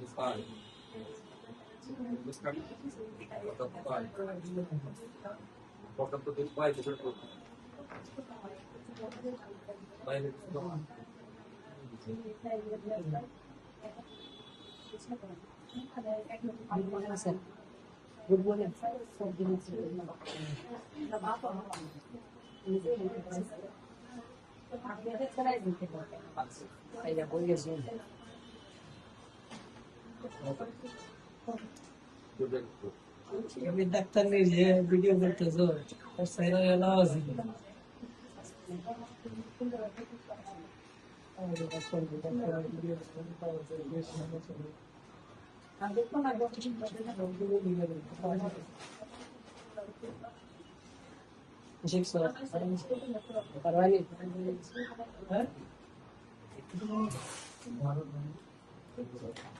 Five. Bottom to this five is good. Five is good. Good morning. Good. আমি doctor নিয়ে যে video করতেছো আর সাইরা এলা আছে পরবানি হ্যাঁ